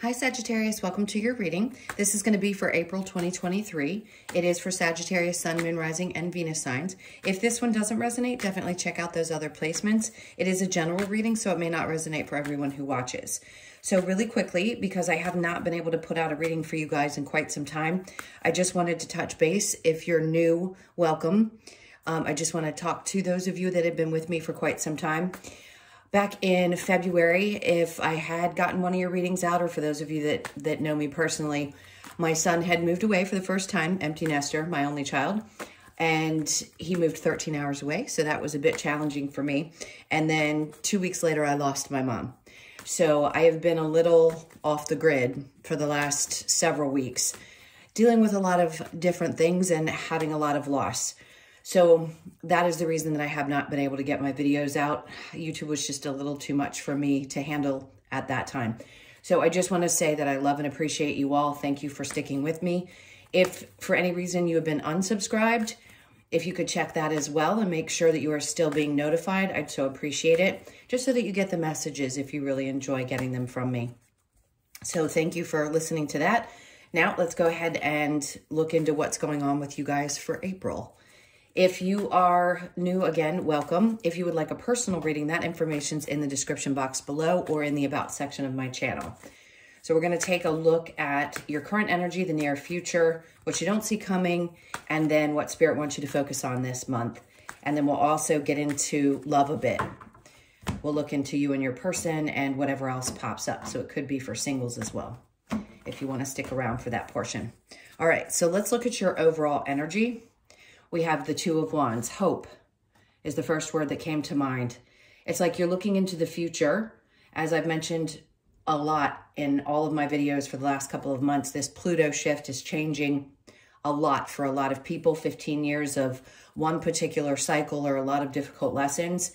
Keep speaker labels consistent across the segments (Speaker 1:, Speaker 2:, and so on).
Speaker 1: Hi Sagittarius, welcome to your reading. This is going to be for April 2023. It is for Sagittarius, Sun, Moon, Rising, and Venus signs. If this one doesn't resonate, definitely check out those other placements. It is a general reading, so it may not resonate for everyone who watches. So really quickly, because I have not been able to put out a reading for you guys in quite some time, I just wanted to touch base. If you're new, welcome. I just want to talk to those of you that have been with me for quite some time. Back in February, if I had gotten one of your readings out, or for those of you that know me personally, my son had moved away for the first time, empty nester, my only child, and he moved 13 hours away, so that was a bit challenging for me. And then 2 weeks later, I lost my mom. So I have been a little off the grid for the last several weeks, dealing with a lot of different things and having a lot of loss. So that is the reason that I have not been able to get my videos out. YouTube was just a little too much for me to handle at that time. So I just want to say that I love and appreciate you all. Thank you for sticking with me. If for any reason you have been unsubscribed, if you could check that as well and make sure that you are still being notified, I'd so appreciate it. Just so that you get the messages if you really enjoy getting them from me. So thank you for listening to that. Now let's go ahead and look into what's going on with you guys for April. If you are new, again, welcome. If you would like a personal reading, that information's in the description box below or in the About section of my channel. So we're going to take a look at your current energy, the near future, what you don't see coming, and then what Spirit wants you to focus on this month. And then we'll also get into love a bit. We'll look into you and your person and whatever else pops up. So it could be for singles as well, if you want to stick around for that portion. All right, so let's look at your overall energy. We have the Two of Wands. Hope is the first word that came to mind. It's like you're looking into the future. As I've mentioned a lot in all of my videos for the last couple of months, this Pluto shift is changing a lot for a lot of people. 15 years of one particular cycle or a lot of difficult lessons.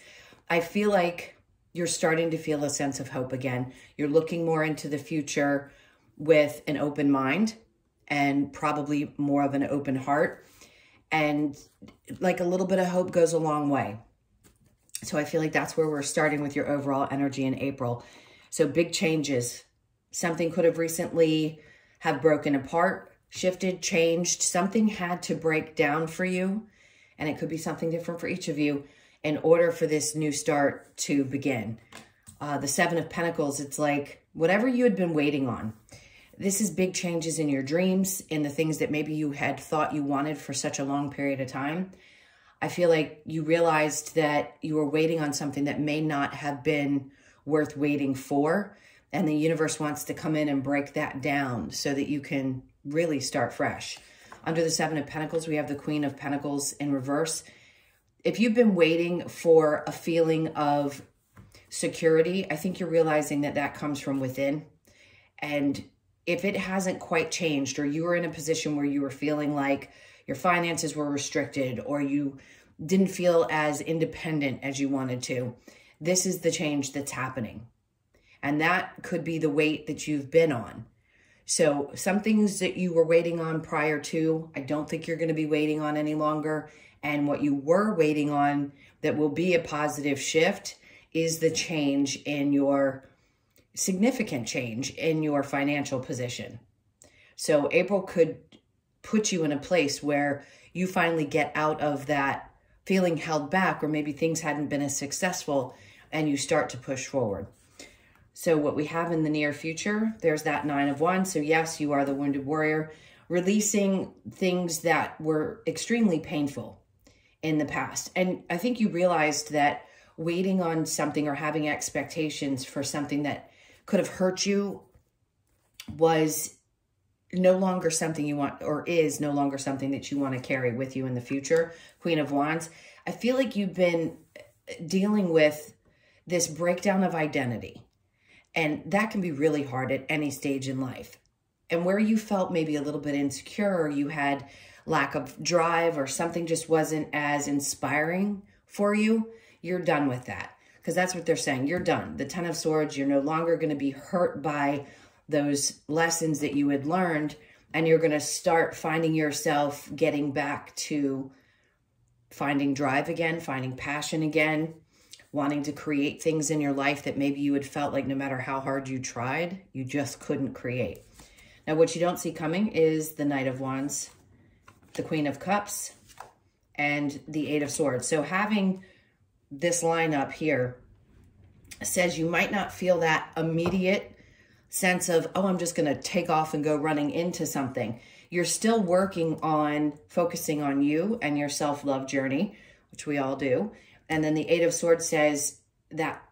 Speaker 1: I feel like you're starting to feel a sense of hope again. You're looking more into the future with an open mind and probably more of an open heart. And like a little bit of hope goes a long way. So I feel like that's where we're starting with your overall energy in April. So big changes. Something could have recently have broken apart, shifted, changed. Something had to break down for you. And it could be something different for each of you in order for this new start to begin. The Seven of Pentacles, it's like whatever you had been waiting on. This is big changes in your dreams, in the things that maybe you had thought you wanted for such a long period of time. I feel like you realized that you were waiting on something that may not have been worth waiting for. And the universe wants to come in and break that down so that you can really start fresh. Under the Seven of Pentacles, we have the Queen of Pentacles in reverse. If you've been waiting for a feeling of security, I think you're realizing that that comes from within. And if it hasn't quite changed, or you were in a position where you were feeling like your finances were restricted, or you didn't feel as independent as you wanted to, this is the change that's happening. And that could be the wait that you've been on. So some things that you were waiting on prior to, I don't think you're going to be waiting on any longer. And what you were waiting on that will be a positive shift is the change in your significant change in your financial position. So April could put you in a place where you finally get out of that feeling held back, or maybe things hadn't been as successful, and you start to push forward. So what we have in the near future, there's that Nine of Wands. So yes, you are the wounded warrior, releasing things that were extremely painful in the past. And I think you realized that waiting on something or having expectations for something that could have hurt you was no longer something you want, or is no longer something that you want to carry with you in the future. Queen of Wands. I feel like you've been dealing with this breakdown of identity, and that can be really hard at any stage in life. And where you felt maybe a little bit insecure, or you had lack of drive, or something just wasn't as inspiring for you, you're done with that. Because that's what they're saying. You're done. The Ten of Swords, you're no longer going to be hurt by those lessons that you had learned. And you're going to start finding yourself getting back to finding drive again, finding passion again, wanting to create things in your life that maybe you had felt like no matter how hard you tried, you just couldn't create. Now, what you don't see coming is the Knight of Wands, the Queen of Cups, and the Eight of Swords. So having this lineup here says you might not feel that immediate sense of, oh, I'm just going to take off and go running into something. You're still working on focusing on you and your self-love journey, which we all do. And then the Eight of Swords says that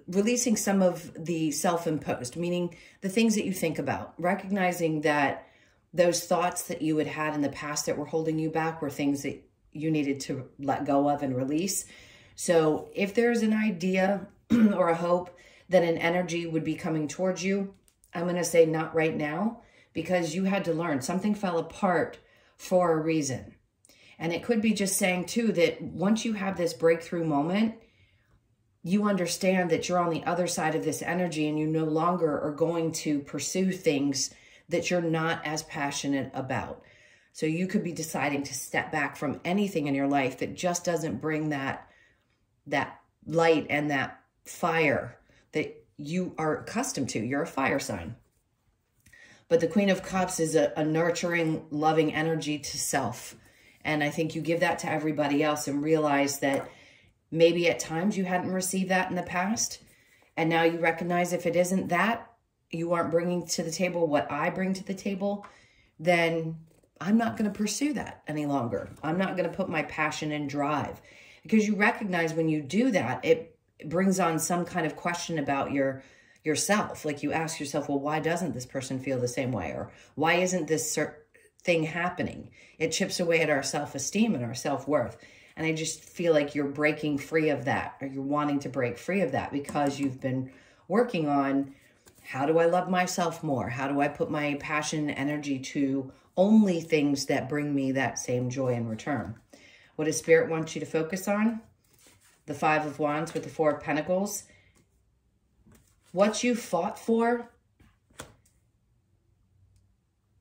Speaker 1: releasing some of the self-imposed, meaning the things that you think about, recognizing that those thoughts that you had in the past that were holding you back were things that you needed to let go of and release. So if there's an idea or a hope that an energy would be coming towards you, I'm going to say not right now, because you had to learn. Something fell apart for a reason. And it could be just saying too that once you have this breakthrough moment, you understand that you're on the other side of this energy and you no longer are going to pursue things that you're not as passionate about. So you could be deciding to step back from anything in your life that just doesn't bring that light and that fire that you are accustomed to. You're a fire sign. But the Queen of Cups is a nurturing, loving energy to self. And I think you give that to everybody else and realize that maybe at times you hadn't received that in the past. And now you recognize if it isn't that, you aren't bringing to the table what I bring to the table, then I'm not going to pursue that any longer. I'm not going to put my passion and drive. Because you recognize when you do that, it brings on some kind of question about yourself. Like you ask yourself, well, why doesn't this person feel the same way? Or why isn't this thing happening? It chips away at our self-esteem and our self-worth. And I just feel like you're breaking free of that, or you're wanting to break free of that because you've been working on, how do I love myself more? How do I put my passion and energy to only things that bring me that same joy in return? What does Spirit want you to focus on? The Five of Wands with the Four of Pentacles. What you fought for,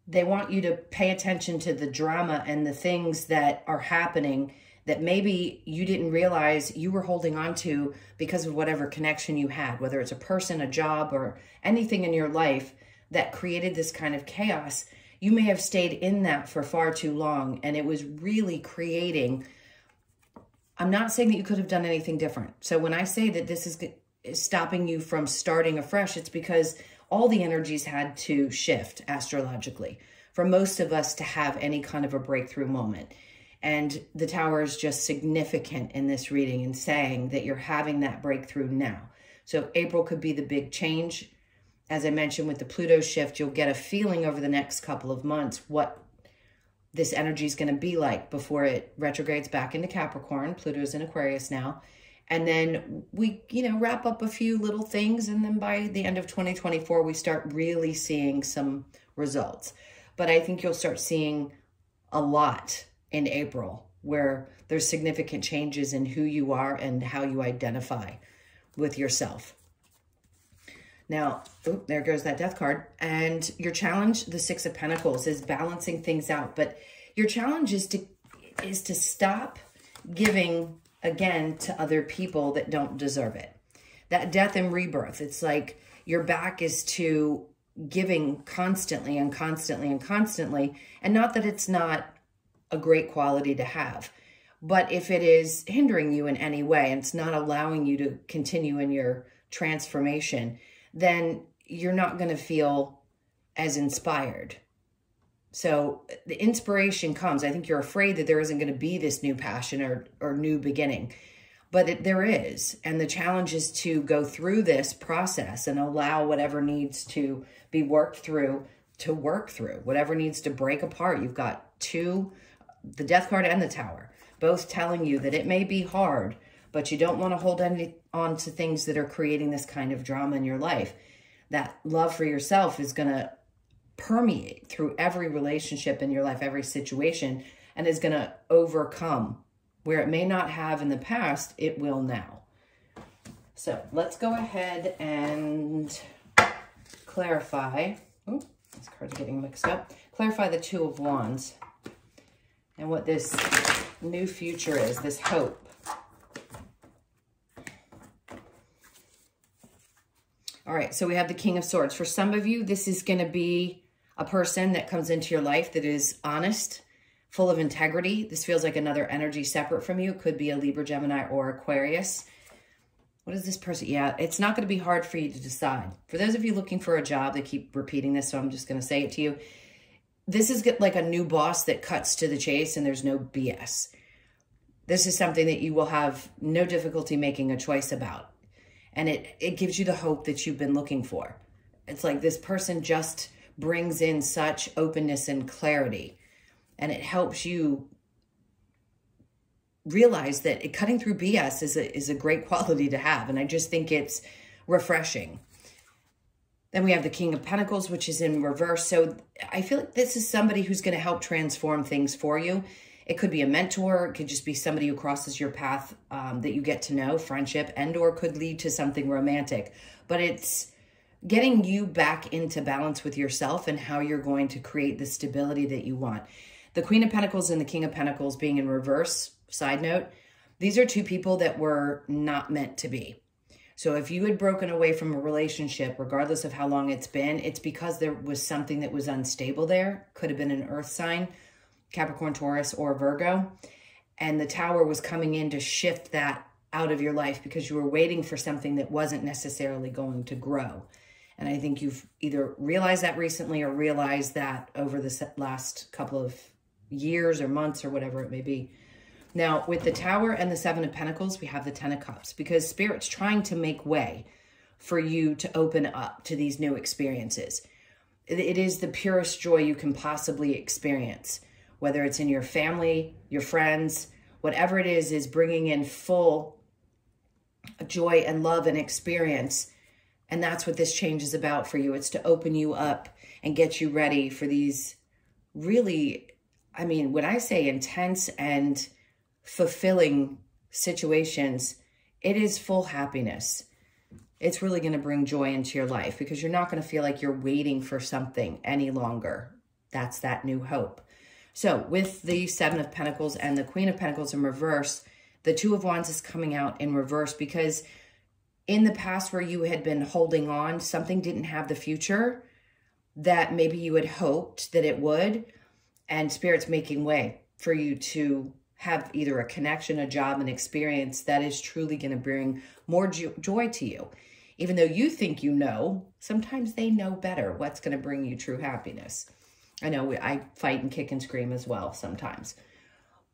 Speaker 1: they want you to pay attention to the drama and the things that are happening that maybe you didn't realize you were holding on to because of whatever connection you had, whether it's a person, a job, or anything in your life that created this kind of chaos. You may have stayed in that for far too long, and it was really creating. I'm not saying that you could have done anything different. So when I say that this is stopping you from starting afresh, it's because all the energies had to shift astrologically for most of us to have any kind of a breakthrough moment. And the Tower is just significant in this reading and saying that you're having that breakthrough now. So April could be the big change. As I mentioned with the Pluto shift, you'll get a feeling over the next couple of months what this energy is going to be like before it retrogrades back into Capricorn. Pluto's in Aquarius now. And then we, wrap up a few little things. And then by the end of 2024, we start really seeing some results. But I think you'll start seeing a lot in April where there's significant changes in who you are and how you identify with yourself. Now, there goes that Death card. And your challenge, the Six of Pentacles, is balancing things out. But your challenge is to stop giving again to other people that don't deserve it. That death and rebirth, it's like your back is to giving constantly and constantly and constantly. And not that it's not a great quality to have, but if it is hindering you in any way and it's not allowing you to continue in your transformation, then you're not going to feel as inspired. So the inspiration comes. I think you're afraid that there isn't going to be this new passion or new beginning, but there is. And the challenge is to go through this process and allow whatever needs to be worked through to work through, whatever needs to break apart. You've got two, the Death card and the Tower, both telling you that it may be hard, but you don't want to hold on to things that are creating this kind of drama in your life. That love for yourself is going to permeate through every relationship in your life, every situation, and is going to overcome where it may not have in the past, it will now. So let's go ahead and clarify. Oh, this card's getting mixed up. Clarify the Two of Wands and what this new future is, this hope. right, so we have the King of Swords. For some of you, this is going to be a person that comes into your life that is honest, full of integrity. This feels like another energy separate from you. It could be a Libra, Gemini, or Aquarius. What is this person? Yeah, it's not going to be hard for you to decide. For those of you looking for a job, they keep repeating this, so I'm just going to say it to you. This is like a new boss that cuts to the chase and there's no BS. This is something that you will have no difficulty making a choice about. And it gives you the hope that you've been looking for. It's like this person just brings in such openness and clarity. And it helps you realize that cutting through BS is a great quality to have. And I just think it's refreshing. Then we have the King of Pentacles, which is in reverse. So I feel like this is somebody who's going to help transform things for you. It could be a mentor. It could just be somebody who crosses your path that you get to know, friendship, and or could lead to something romantic. But it's getting you back into balance with yourself and how you're going to create the stability that you want. The Queen of Pentacles and the King of Pentacles being in reverse, side note, these are two people that were not meant to be. So if you had broken away from a relationship, regardless of how long it's been, it's because there was something that was unstable there. Could have been an earth sign, Capricorn, Taurus, or Virgo. And the Tower was coming in to shift that out of your life because you were waiting for something that wasn't necessarily going to grow. And I think you've either realized that recently or realized that over the last couple of years or months or whatever it may be. Now, with the Tower and the Seven of Pentacles, we have the Ten of Cups because Spirit's trying to make way for you to open up to these new experiences. It is the purest joy you can possibly experience, whether it's in your family, your friends, whatever it is bringing in full joy and love and experience. And that's what this change is about for you. It's to open you up and get you ready for these really, I mean, when I say intense and fulfilling situations, it is full happiness. It's really going to bring joy into your life because you're not going to feel like you're waiting for something any longer. That's that new hope. So with the Seven of Pentacles and the Queen of Pentacles in reverse, the Two of Wands is coming out in reverse because in the past where you had been holding on, something didn't have the future that maybe you had hoped that it would, and Spirit's making way for you to have either a connection, a job, an experience that is truly going to bring more joy to you. Even though you think you know, sometimes they know better what's going to bring you true happiness. I know I fight and kick and scream as well sometimes.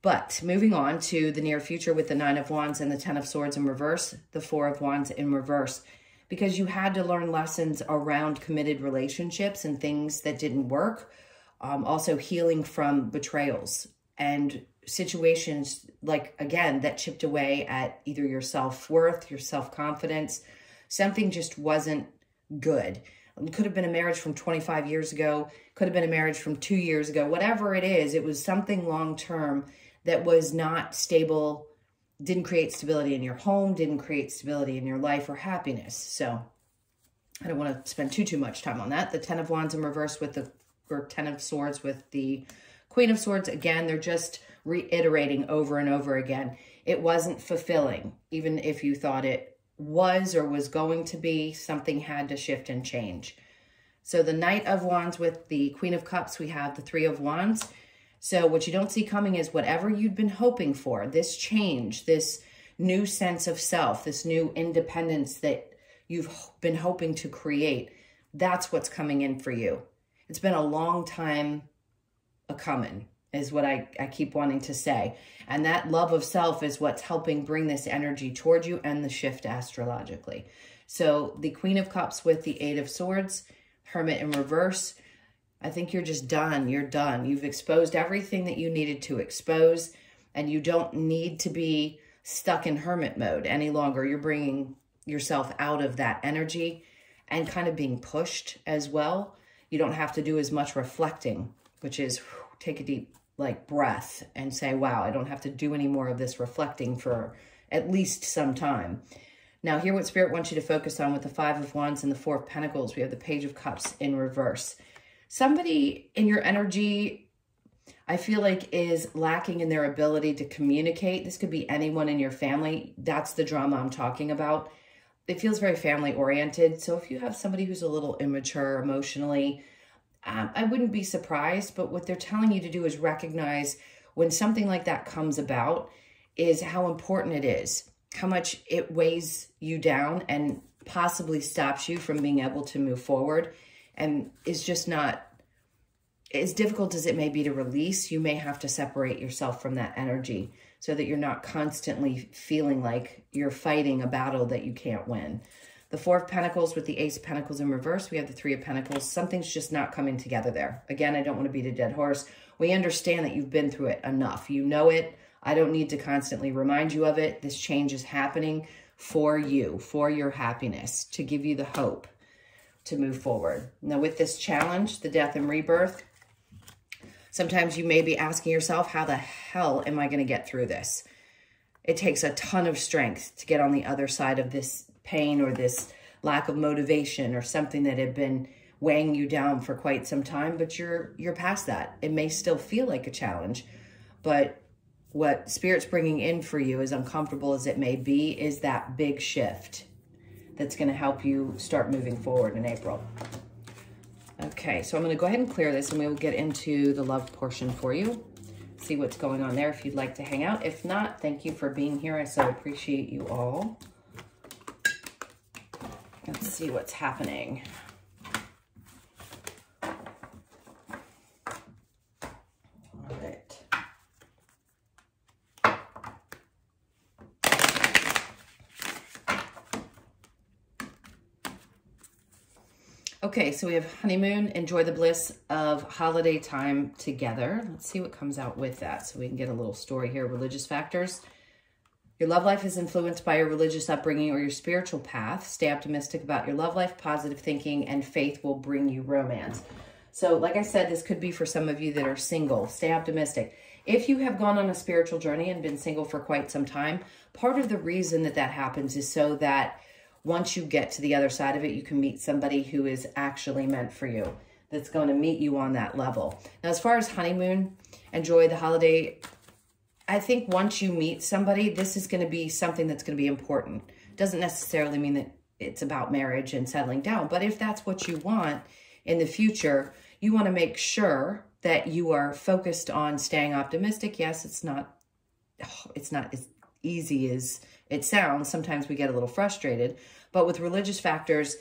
Speaker 1: But moving on to the near future with the Nine of Wands and the Ten of Swords in reverse, the Four of Wands in reverse, because you had to learn lessons around committed relationships and things that didn't work. Also healing from betrayals and situations like, again, that chipped away at either your self-worth, your self-confidence. Something just wasn't good. It could have been a marriage from 25 years ago, could have been a marriage from 2 years ago, whatever it is, it was something long-term that was not stable, didn't create stability in your home, didn't create stability in your life or happiness. So I don't want to spend too much time on that. The Ten of Wands in reverse with the, or Ten of Swords with the Queen of Swords. Again, they're just reiterating over and over again. It wasn't fulfilling. Even if you thought it was or was going to be, something had to shift and change. So the Knight of Wands with the Queen of Cups, we have the Three of Wands. So what you don't see coming is whatever you'd been hoping for, this change, this new sense of self, this new independence that you've been hoping to create, that's what's coming in for you. It's been a long time a-coming, is what I keep wanting to say. And that love of self is what's helping bring this energy toward you and the shift astrologically. So the Queen of Cups with the Eight of Swords, Hermit in reverse. I think you're just done. You're done. You've exposed everything that you needed to expose, and you don't need to be stuck in hermit mode any longer. You're bringing yourself out of that energy and kind of being pushed as well. You don't have to do as much reflecting, which is take a deep breath and say, wow, I don't have to do any more of this reflecting for at least some time. Now, here what Spirit wants you to focus on with the Five of Wands and the Four of Pentacles. We have the Page of Cups in reverse. Somebody in your energy, I feel like, is lacking in their ability to communicate. This could be anyone in your family. That's the drama I'm talking about. it feels very family oriented. So if you have somebody who's a little immature emotionally, I wouldn't be surprised, but what they're telling you to do is recognize when something like that comes about is how important it is, how much it weighs you down and possibly stops you from being able to move forward, and is just not, as difficult as it may be to release, you may have to separate yourself from that energy so that you're not constantly feeling like you're fighting a battle that you can't win. The Four of Pentacles with the Ace of Pentacles in reverse, we have the Three of Pentacles. Something's just not coming together there. Again, I don't want to beat a dead horse. We understand that you've been through it enough. You know it. I don't need to constantly remind you of it. This change is happening for you, for your happiness, to give you the hope to move forward. Now, with this challenge, the death and rebirth, sometimes you may be asking yourself, how the hell am I going to get through this? It takes a ton of strength to get on the other side of this pain or this lack of motivation or something that had been weighing you down for quite some time, but you're past that. It may still feel like a challenge, but what Spirit's bringing in for you, as uncomfortable as it may be, is that big shift that's going to help you start moving forward in April. Okay, so I'm going to go ahead and clear this and we will get into the love portion for you. See what's going on there if you'd like to hang out. If not, thank you for being here. I so appreciate you all. Let's see what's happening. All right. Okay, so we have honeymoon, enjoy the bliss of holiday time together. Let's see what comes out with that so we can get a little story here. Religious factors. Your love life is influenced by your religious upbringing or your spiritual path. Stay optimistic about your love life. Positive thinking and faith will bring you romance. So like I said, this could be for some of you that are single. Stay optimistic. If you have gone on a spiritual journey and been single for quite some time, part of the reason that that happens is so that once you get to the other side of it, you can meet somebody who is actually meant for you, that's going to meet you on that level. Now, as far as honeymoon, enjoy the holiday. I think once you meet somebody, this is going to be something that's going to be important. Doesn't necessarily mean that it's about marriage and settling down, but if that's what you want in the future, you want to make sure that you are focused on staying optimistic. Yes, it's not as easy as it sounds. Sometimes we get a little frustrated, but with religious factors,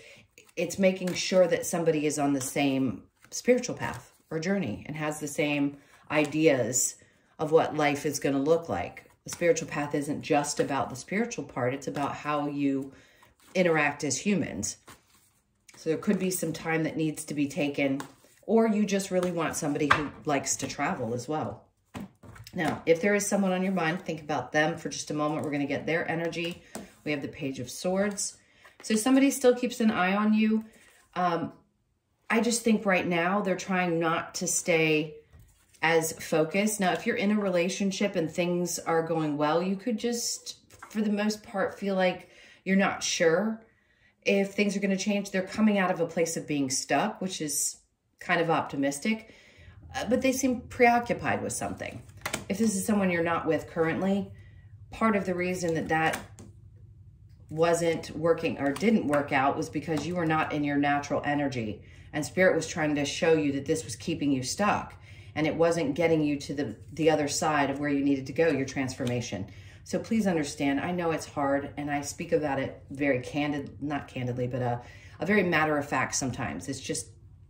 Speaker 1: it's making sure that somebody is on the same spiritual path or journey and has the same ideas of what life is going to look like. The spiritual path isn't just about the spiritual part. It's about how you interact as humans. So there could be some time that needs to be taken, or you just really want somebody who likes to travel as well. Now, if there is someone on your mind, think about them for just a moment. We're going to get their energy. We have the Page of Swords. So somebody still keeps an eye on you. I just think right now they're trying not to stay as focused. Now, if you're in a relationship and things are going well, you could just, for the most part, feel like you're not sure if things are going to change. They're coming out of a place of being stuck, which is kind of optimistic, but they seem preoccupied with something. If this is someone you're not with currently, part of the reason that that wasn't working or didn't work out was because you were not in your natural energy, and Spirit was trying to show you that this was keeping you stuck. And it wasn't getting you to the other side of where you needed to go, your transformation. So please understand, I know it's hard, and I speak about it very not candidly, but a very matter of fact sometimes. It's just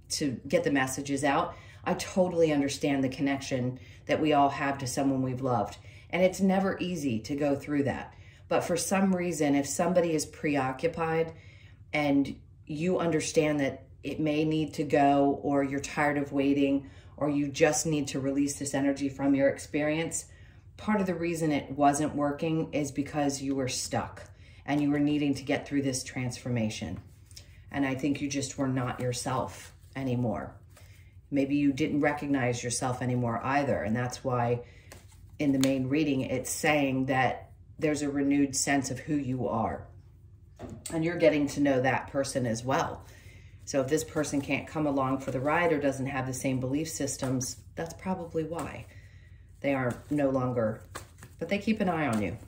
Speaker 1: to get the messages out. I totally understand the connection that we all have to someone we've loved. And it's never easy to go through that. But for some reason, if somebody is preoccupied and you understand that it may need to go, or you're tired of waiting, or you just need to release this energy from your experience, part of the reason it wasn't working is because you were stuck and you were needing to get through this transformation. And I think you just were not yourself anymore. Maybe you didn't recognize yourself anymore either. And that's why in the main reading, it's saying that there's a renewed sense of who you are. And you're getting to know that person as well. So if this person can't come along for the ride or doesn't have the same belief systems, that's probably why they are no longer, but they keep an eye on you.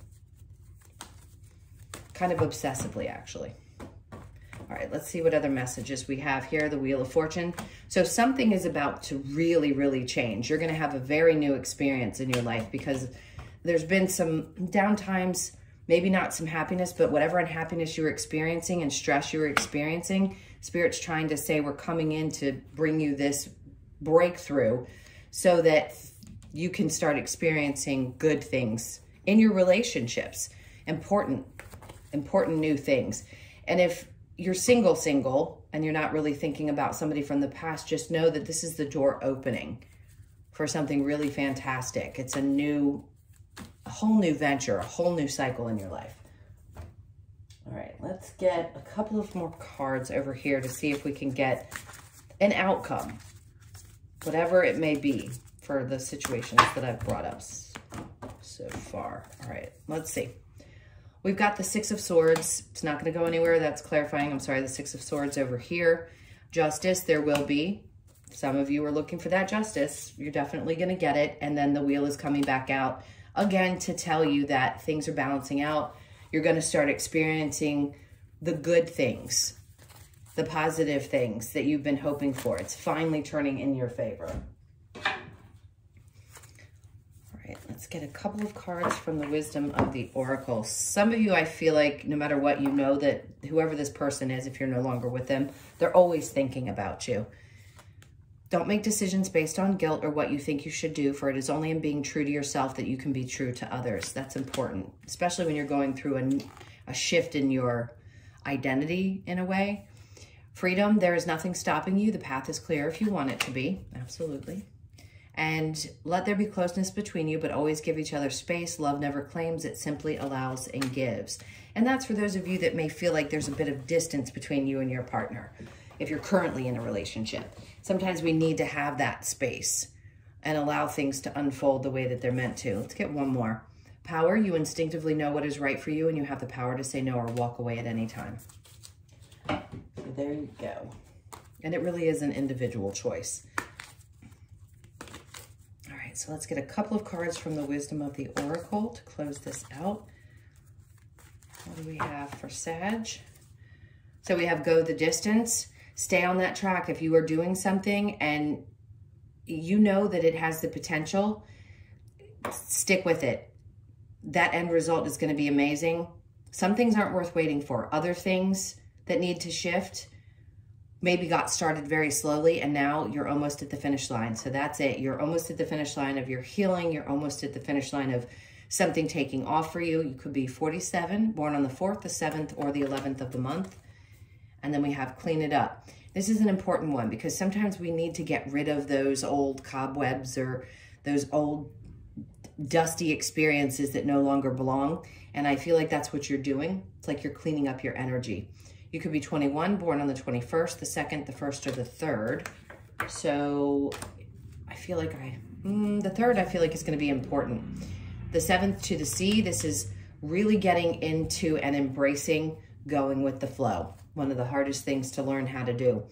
Speaker 1: kind of obsessively, actually. All right, let's see what other messages we have here. The Wheel of Fortune. So something is about to really, really change. You're going to have a very new experience in your life because there's been some downtimes, maybe not some happiness, but whatever unhappiness you were experiencing and stress you were experiencing, Spirit's trying to say we're coming in to bring you this breakthrough so that you can start experiencing good things in your relationships, important new things. And if you're single, and you're not really thinking about somebody from the past, just know that this is the door opening for something really fantastic. It's a whole new venture, a whole new cycle in your life. All right, let's get a couple of more cards over here to see if we can get an outcome, whatever it may be for the situations that I've brought up so far. All right, let's see. We've got the Six of Swords. It's not going to go anywhere. That's clarifying. I'm sorry, the Six of Swords over here. Justice, there will be. Some of you are looking for that justice. You're definitely going to get it. And then the Wheel is coming back out again to tell you that things are balancing out. You're going to start experiencing the good things, the positive things that you've been hoping for. It's finally turning in your favor. Let's get a couple of cards from the Wisdom of the Oracle. Some of you, I feel like no matter what, you know that whoever this person is, if you're no longer with them, they're always thinking about you. Don't make decisions based on guilt or what you think you should do, for it is only in being true to yourself that you can be true to others. That's important, especially when you're going through a shift in your identity in a way. Freedom, there is nothing stopping you. The path is clear if you want it to be. Absolutely. And let there be closeness between you, but always give each other space. Love never claims, it simply allows and gives. And that's for those of you that may feel like there's a bit of distance between you and your partner, if you're currently in a relationship. Sometimes we need to have that space and allow things to unfold the way that they're meant to. Let's get one more. Power, you instinctively know what is right for you, and you have the power to say no or walk away at any time. So there you go. And it really is an individual choice. So let's get a couple of cards from the Wisdom of the Oracle to close this out. What do we have for Sag? So we have go the distance. Stay on that track. If you are doing something and you know that it has the potential, stick with it. That end result is going to be amazing. Some things aren't worth waiting for. Other things that need to shift maybe got started very slowly, and now you're almost at the finish line. So that's it. You're almost at the finish line of your healing. You're almost at the finish line of something taking off for you. You could be 47, born on the 4th, the 7th, or the 11th of the month. And then we have clean it up. This is an important one because sometimes we need to get rid of those old cobwebs or those old dusty experiences that no longer belong. And I feel like that's what you're doing. It's like you're cleaning up your energy. You could be 21, born on the 21st, the 2nd, the 1st, or the 3rd. So I feel like the 3rd, I feel like is going to be important. The 7th to the sea, this is really getting into and embracing going with the flow. One of the hardest things to learn how to do.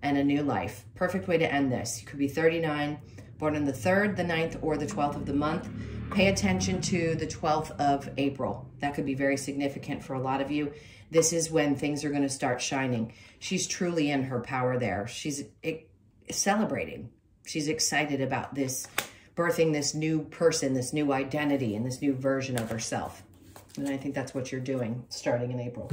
Speaker 1: And a new life. Perfect way to end this. You could be 39, born on the 3rd, the 9th, or the 12th of the month. Pay attention to the 12th of April. That could be very significant for a lot of you. This is when things are going to start shining. She's truly in her power there. She's celebrating. She's excited about this, birthing this new person, this new identity, and this new version of herself. And I think that's what you're doing starting in April.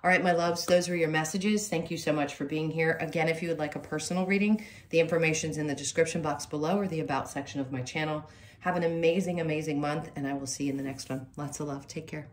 Speaker 1: All right, my loves, those were your messages. Thank you so much for being here. Again, if you would like a personal reading, the information's in the description box below or the About section of my channel. Have an amazing, amazing month, and I will see you in the next one. Lots of love. Take care.